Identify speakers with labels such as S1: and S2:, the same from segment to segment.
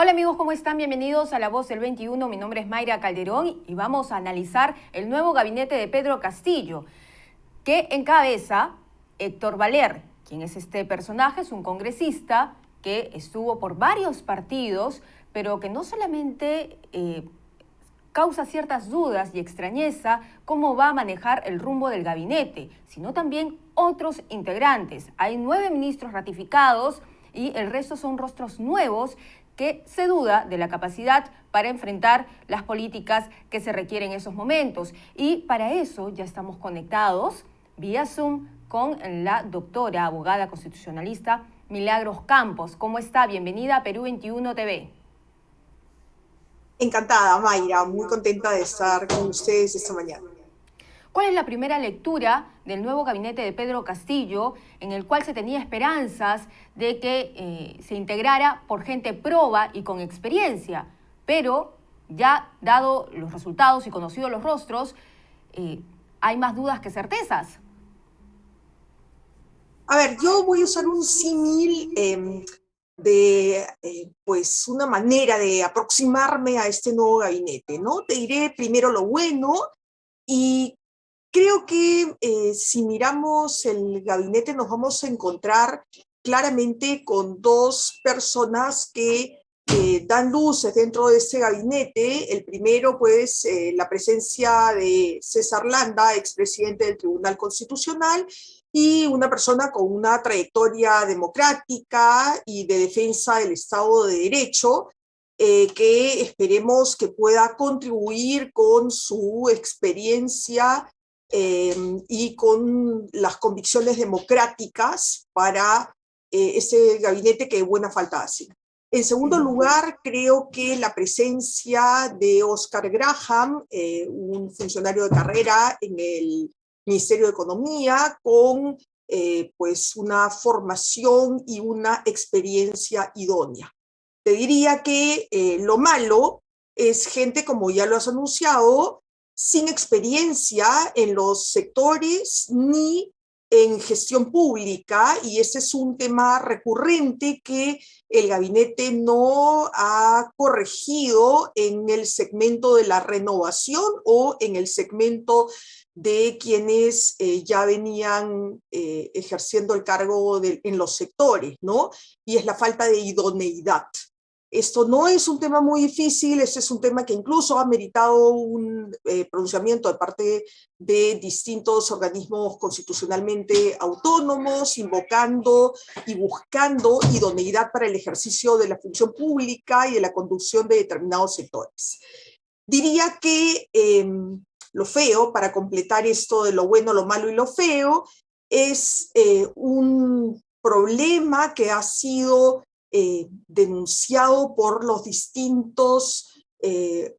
S1: Hola amigos, ¿cómo están? Bienvenidos a La Voz del 21. Mi nombre es Mayra Calderón y vamos a analizar el nuevo gabinete de Pedro Castillo, que encabeza Héctor Valer. ¿Quién es este personaje? Es un congresista que estuvo por varios partidos, pero que no solamente causa ciertas dudas y extrañeza cómo va a manejar el rumbo del gabinete, sino también otros integrantes. Hay 9 ministros ratificados y el resto son rostros nuevos que se duda de la capacidad para enfrentar las políticas que se requieren en esos momentos. Y para eso ya estamos conectados vía Zoom con la doctora, abogada constitucionalista Milagros Campos. ¿Cómo está? Bienvenida a Perú 21 TV.
S2: Encantada, Mayra, muy contenta de estar con ustedes esta mañana.
S1: ¿Cuál es la primera lectura del nuevo gabinete de Pedro Castillo, en el cual se tenía esperanzas de que se integrara por gente proba y con experiencia? Pero ya dado los resultados y conocidos los rostros, hay más dudas que certezas.
S2: A ver, yo voy a usar un símil de pues una manera de aproximarme a este nuevo gabinete, ¿no? Te diré primero lo bueno y creo que si miramos el gabinete nos vamos a encontrar claramente con dos personas que dan luces dentro de este gabinete. El primero, pues, la presencia de César Landa, expresidente del Tribunal Constitucional, y una persona con una trayectoria democrática y de defensa del Estado de Derecho, que esperemos que pueda contribuir con su experiencia y con las convicciones democráticas para ese gabinete que buena falta hace. En segundo lugar, creo que la presencia de Oscar Graham, un funcionario de carrera en el Ministerio de Economía, con pues una formación y una experiencia idónea. Te diría que lo malo es gente, como ya lo has anunciado, sin experiencia en los sectores ni en gestión pública, y ese es un tema recurrente que el gabinete no ha corregido en el segmento de la renovación o en el segmento de quienes ya venían ejerciendo el cargo en los sectores, ¿no? Y es la falta de idoneidad. Esto no es un tema muy difícil, este es un tema que incluso ha meritado un pronunciamiento de parte de distintos organismos constitucionalmente autónomos, invocando y buscando idoneidad para el ejercicio de la función pública y de la conducción de determinados sectores. Diría que lo feo, para completar esto de lo bueno, lo malo y lo feo, es un problema que ha sido denunciado por los distintos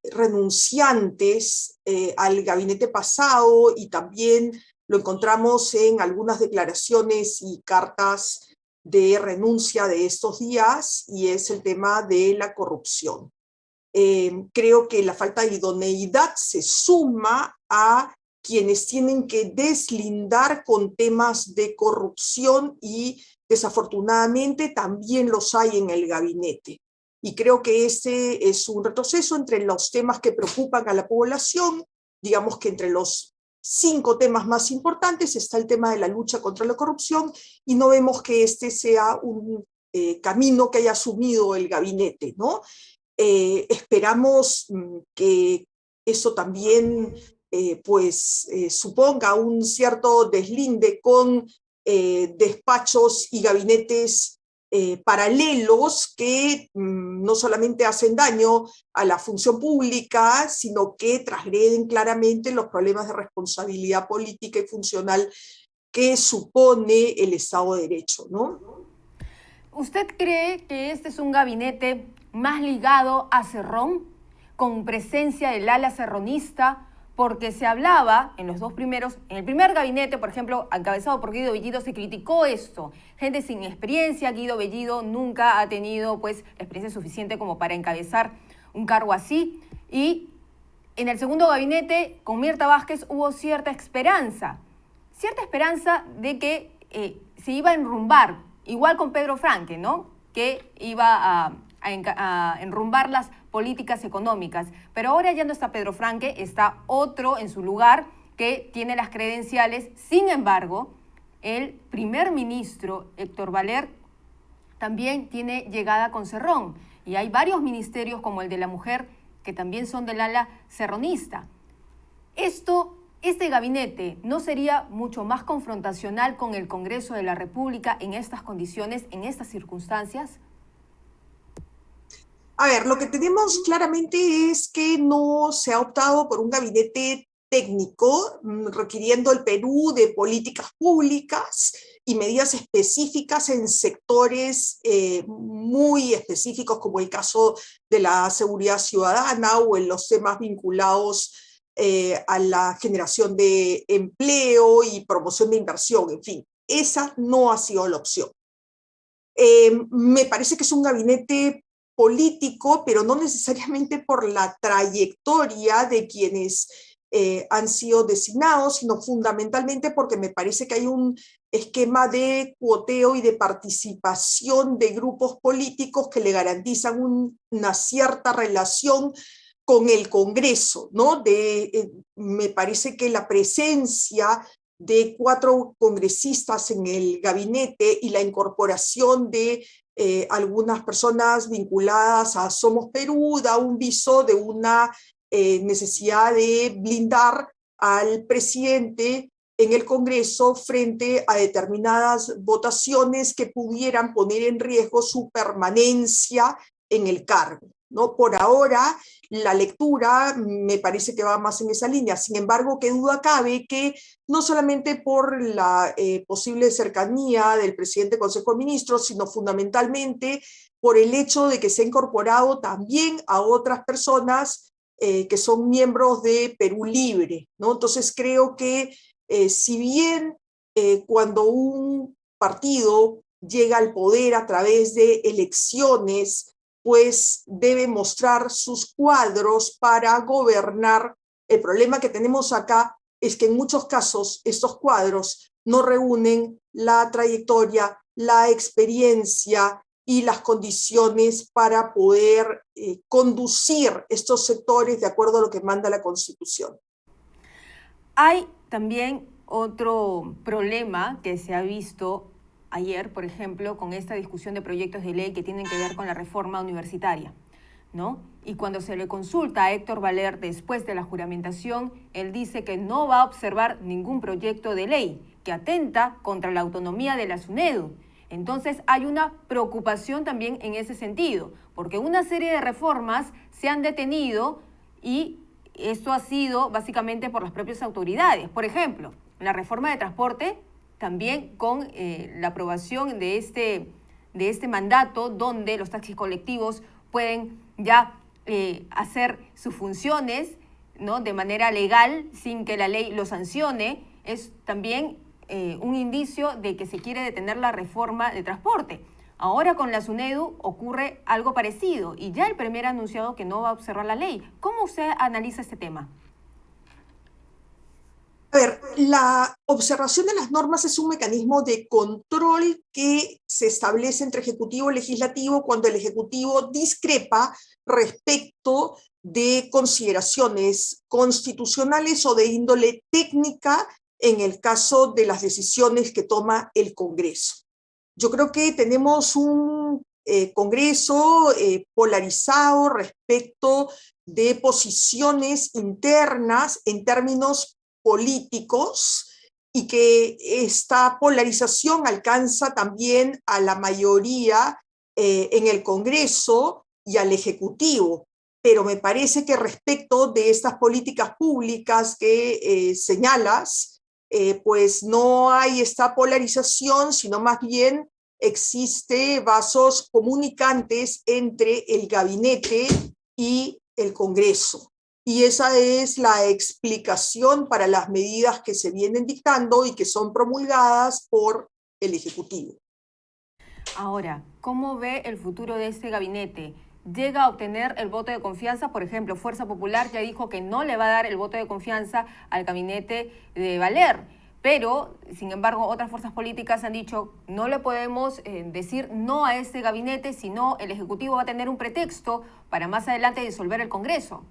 S2: renunciantes al gabinete pasado, y también lo encontramos en algunas declaraciones y cartas de renuncia de estos días, y es el tema de la corrupción. Creo que la falta de idoneidad se suma a quienes tienen que deslindar con temas de corrupción, y desafortunadamente también los hay en el gabinete. Y creo que este es un retroceso entre los temas que preocupan a la población. Digamos que entre los 5 temas más importantes está el tema de la lucha contra la corrupción, y no vemos que este sea un camino que haya asumido el gabinete, ¿no? Esperamos que eso también suponga un cierto deslinde con despachos y gabinetes paralelos que no solamente hacen daño a la función pública, sino que transgreden claramente los problemas de responsabilidad política y funcional que supone el Estado de Derecho, ¿no?
S1: ¿Usted cree que este es un gabinete más ligado a Cerrón, con presencia del ala cerronista? Porque se hablaba en los dos primeros, en el primer gabinete, por ejemplo, encabezado por Guido Bellido, se criticó esto. Gente sin experiencia, Guido Bellido nunca ha tenido pues la experiencia suficiente como para encabezar un cargo así. Y en el segundo gabinete, con Mirta Vázquez, hubo cierta esperanza de que se iba a enrumbar, igual con Pedro Franque, ¿no? Que iba a enrumbar las políticas económicas. Pero ahora ya no está Pedro Franque, está otro en su lugar que tiene las credenciales. Sin embargo, el primer ministro, Héctor Valer, también tiene llegada con Cerrón. Y hay varios ministerios como el de la mujer que también son del ala cerronista. Este gabinete no sería mucho más confrontacional con el Congreso de la República en estas condiciones, en estas circunstancias.
S2: A ver, lo que tenemos claramente es que no se ha optado por un gabinete técnico, requiriendo el Perú de políticas públicas y medidas específicas en sectores muy específicos, como el caso de la seguridad ciudadana o en los temas vinculados a la generación de empleo y promoción de inversión, en fin. Esa no ha sido la opción. Me parece que es un gabinete político, pero no necesariamente por la trayectoria de quienes han sido designados, sino fundamentalmente porque me parece que hay un esquema de cuoteo y de participación de grupos políticos que le garantizan una cierta relación con el Congreso, ¿no? Me parece que la presencia de 4 congresistas en el gabinete y la incorporación de algunas personas vinculadas a Somos Perú da un viso de una necesidad de blindar al presidente en el Congreso frente a determinadas votaciones que pudieran poner en riesgo su permanencia en el cargo, ¿no? Por ahora, la lectura me parece que va más en esa línea. Sin embargo, qué duda cabe que no solamente por la posible cercanía del presidente del Consejo de Ministros, sino fundamentalmente por el hecho de que se ha incorporado también a otras personas que son miembros de Perú Libre, ¿no? Entonces creo que si bien cuando un partido llega al poder a través de elecciones, pues debe mostrar sus cuadros para gobernar. El problema que tenemos acá es que en muchos casos estos cuadros no reúnen la trayectoria, la experiencia y las condiciones para poder conducir estos sectores de acuerdo a lo que manda la Constitución.
S1: Hay también otro problema que se ha visto ayer, por ejemplo, con esta discusión de proyectos de ley que tienen que ver con la reforma universitaria, ¿no? Y cuando se le consulta a Héctor Valer después de la juramentación, él dice que no va a observar ningún proyecto de ley que atenta contra la autonomía de la SUNEDU. Entonces hay una preocupación también en ese sentido, porque una serie de reformas se han detenido y esto ha sido básicamente por las propias autoridades. Por ejemplo, la reforma de transporte, también con la aprobación de este mandato donde los taxis colectivos pueden ya hacer sus funciones, ¿no?, de manera legal sin que la ley lo sancione, es también un indicio de que se quiere detener la reforma de transporte. Ahora con la SUNEDU ocurre algo parecido y ya el Premier ha anunciado que no va a observar la ley. ¿Cómo usted analiza este tema?
S2: A ver, la observación de las normas es un mecanismo de control que se establece entre Ejecutivo y Legislativo cuando el Ejecutivo discrepa respecto de consideraciones constitucionales o de índole técnica en el caso de las decisiones que toma el Congreso. Yo creo que tenemos un Congreso polarizado respecto de posiciones internas en términos políticos y que esta polarización alcanza también a la mayoría en el Congreso y al Ejecutivo. Pero me parece que respecto de estas políticas públicas que señalas, pues no hay esta polarización, sino más bien existe vasos comunicantes entre el gabinete y el Congreso. Y esa es la explicación para las medidas que se vienen dictando y que son promulgadas por el Ejecutivo.
S1: Ahora, ¿cómo ve el futuro de este gabinete? ¿Llega a obtener el voto de confianza? Por ejemplo, Fuerza Popular ya dijo que no le va a dar el voto de confianza al gabinete de Valer. Pero, sin embargo, otras fuerzas políticas han dicho no le podemos decir no a este gabinete, sino el Ejecutivo va a tener un pretexto para más adelante disolver el Congreso.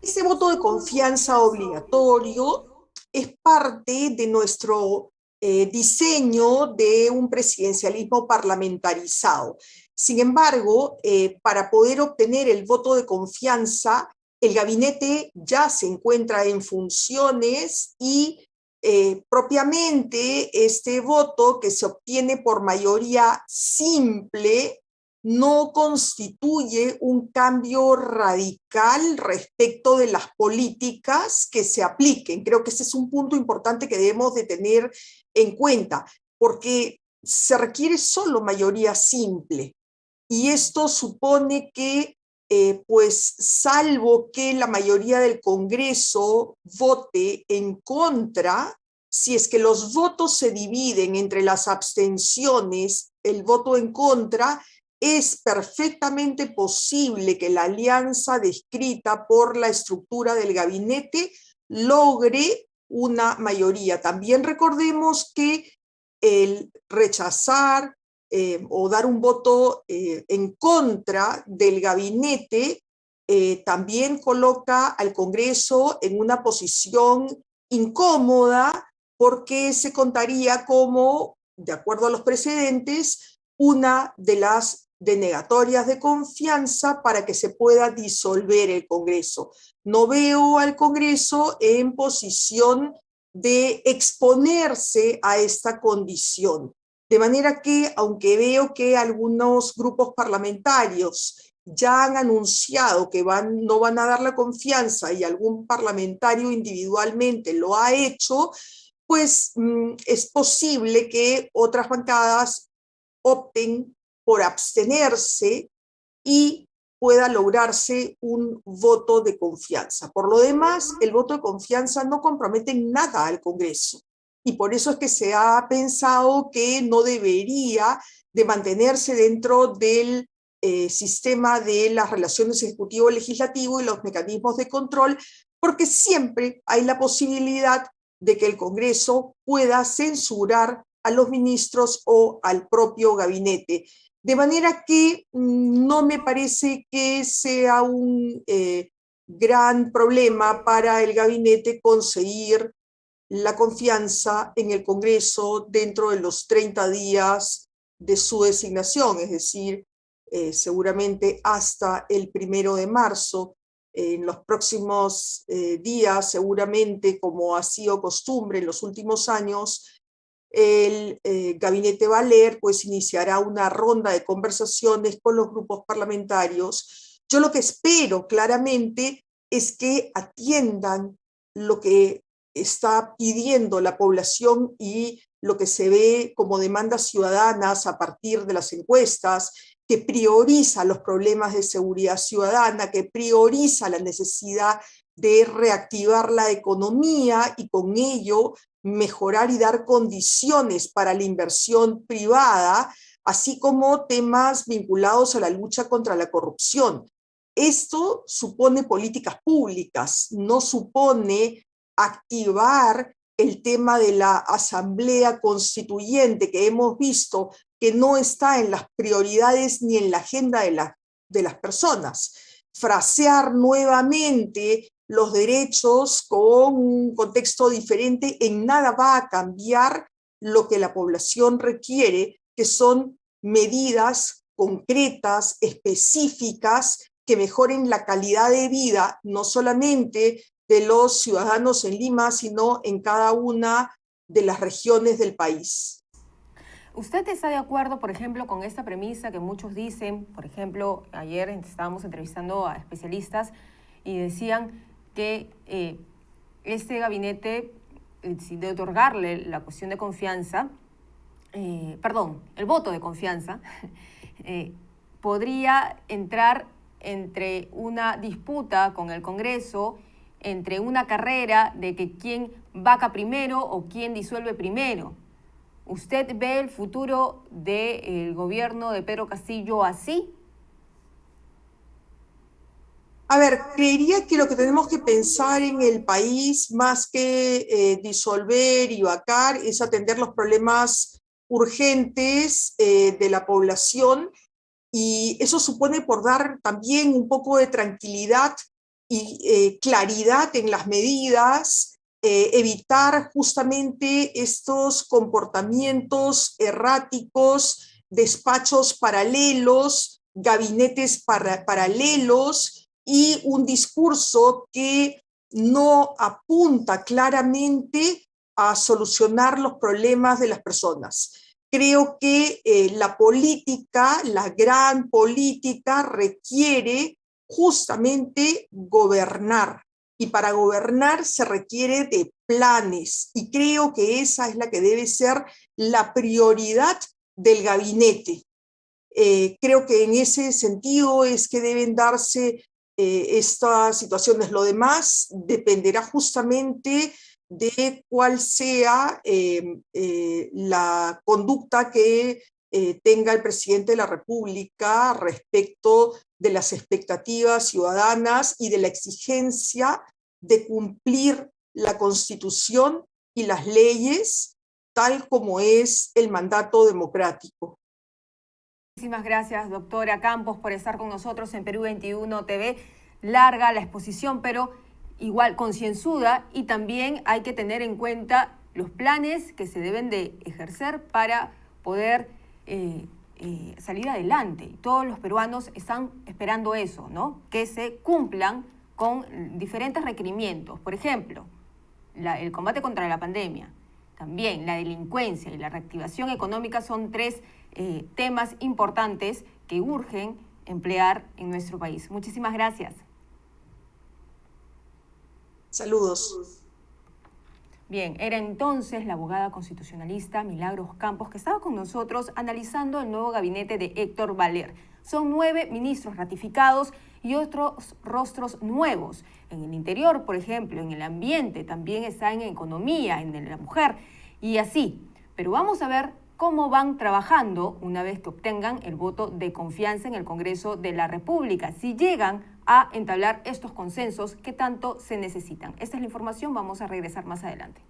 S2: Ese voto de confianza obligatorio es parte de nuestro diseño de un presidencialismo parlamentarizado. Sin embargo, para poder obtener el voto de confianza, el gabinete ya se encuentra en funciones y propiamente este voto que se obtiene por mayoría simple no constituye un cambio radical respecto de las políticas que se apliquen. Creo que ese es un punto importante que debemos de tener en cuenta, porque se requiere solo mayoría simple. Y esto supone que, pues, salvo que la mayoría del Congreso vote en contra, si es que los votos se dividen entre las abstenciones, el voto en contra, es perfectamente posible que la alianza descrita por la estructura del gabinete logre una mayoría. También recordemos que el rechazar o dar un voto en contra del gabinete también coloca al Congreso en una posición incómoda porque se contaría como, de acuerdo a los precedentes, una de las denegatorias de confianza para que se pueda disolver el Congreso. No veo al Congreso en posición de exponerse a esta condición. De manera que, aunque veo que algunos grupos parlamentarios ya han anunciado que no van a dar la confianza y algún parlamentario individualmente lo ha hecho, pues es posible que otras bancadas opten por abstenerse y pueda lograrse un voto de confianza. Por lo demás, el voto de confianza no compromete en nada al Congreso y por eso es que se ha pensado que no debería de mantenerse dentro del sistema de las relaciones ejecutivo-legislativo y los mecanismos de control, porque siempre hay la posibilidad de que el Congreso pueda censurar a los ministros o al propio gabinete. De manera que no me parece que sea un gran problema para el gabinete conseguir la confianza en el Congreso dentro de los 30 días de su designación, es decir, seguramente hasta el 1 de marzo. En los próximos días, seguramente, como ha sido costumbre en los últimos años, el gabinete Valer pues iniciará una ronda de conversaciones con los grupos parlamentarios. Yo lo que espero claramente es que atiendan lo que está pidiendo la población y lo que se ve como demandas ciudadanas a partir de las encuestas, que prioriza los problemas de seguridad ciudadana, que prioriza la necesidad de reactivar la economía y con ello mejorar y dar condiciones para la inversión privada, así como temas vinculados a la lucha contra la corrupción. Esto supone políticas públicas, no supone activar el tema de la asamblea constituyente que hemos visto que no está en las prioridades ni en la agenda de las personas. Frasear nuevamente los derechos con un contexto diferente en nada va a cambiar lo que la población requiere, que son medidas concretas, específicas, que mejoren la calidad de vida, no solamente de los ciudadanos en Lima, sino en cada una de las regiones del país.
S1: ¿Usted está de acuerdo, por ejemplo, con esta premisa que muchos dicen? Por ejemplo, ayer estábamos entrevistando a especialistas y decían que este gabinete, de otorgarle la cuestión de confianza, el voto de confianza, podría entrar entre una disputa con el Congreso, entre una carrera de que quién vaca primero o quién disuelve primero. ¿Usted ve el futuro del gobierno de Pedro Castillo así?
S2: A ver, creería que lo que tenemos que pensar en el país, más que disolver y vacar, es atender los problemas urgentes de la población, y eso supone por dar también un poco de tranquilidad y claridad en las medidas, evitar justamente estos comportamientos erráticos, despachos paralelos, gabinetes paralelos y un discurso que no apunta claramente a solucionar los problemas de las personas. Creo que la política, la gran política, requiere justamente gobernar. Y para gobernar se requiere de planes. Y creo que esa es la que debe ser la prioridad del gabinete. Creo que en ese sentido es que deben darse estas situaciones. Lo demás dependerá justamente de cuál sea la conducta que tenga el presidente de la República respecto de las expectativas ciudadanas y de la exigencia de cumplir la Constitución y las leyes tal como es el mandato democrático.
S1: Muchísimas gracias, doctora Campos, por estar con nosotros en Perú 21 TV. Larga la exposición, pero igual concienzuda, y también hay que tener en cuenta los planes que se deben de ejercer para poder salir adelante. Todos los peruanos están esperando eso, ¿no? Que se cumplan con diferentes requerimientos. Por ejemplo, el combate contra la pandemia, también la delincuencia y la reactivación económica son tres temas importantes que urgen emplear en nuestro país. Muchísimas gracias.
S2: Saludos.
S1: Bien, era entonces la abogada constitucionalista Milagros Campos, que estaba con nosotros analizando el nuevo gabinete de Héctor Valer. Son 9 ministros ratificados y otros rostros nuevos. En el interior, por ejemplo, en el ambiente, también está en economía, en la mujer, y así. Pero vamos a ver cómo van trabajando una vez que obtengan el voto de confianza en el Congreso de la República, si llegan a entablar estos consensos que tanto se necesitan. Esta es la información, vamos a regresar más adelante.